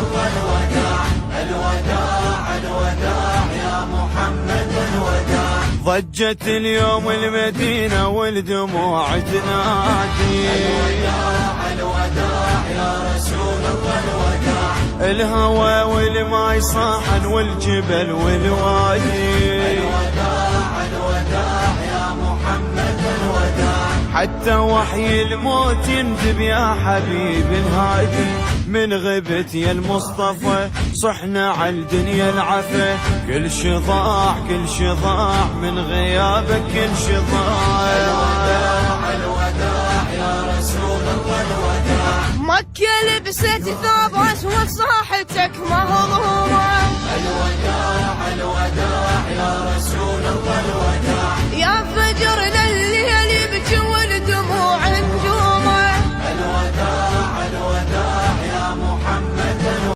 الله الوداع الوداع الوداع يا محمد الوداع. ضجت اليوم المدينة والدموع تنادي الوداع الوداع يا رسول الله الوداع. الهوى والماي صاحن والجبل والوادي الوداع الوداع يا محمد الوداع. حتى وحي الموت يندب يا حبيب الهادي. من غبت يا المصطفى صحنا على الدنيا العفا. كل شي ضاع كل شي ضاع من غيابك كل شي ضاع. الوداع الوداع يا رسول الله الوداع. مكة لبست ثوب اسود صاحتك مهضومة. الوداع الوداع يا رسول الله الوداع. يا فجر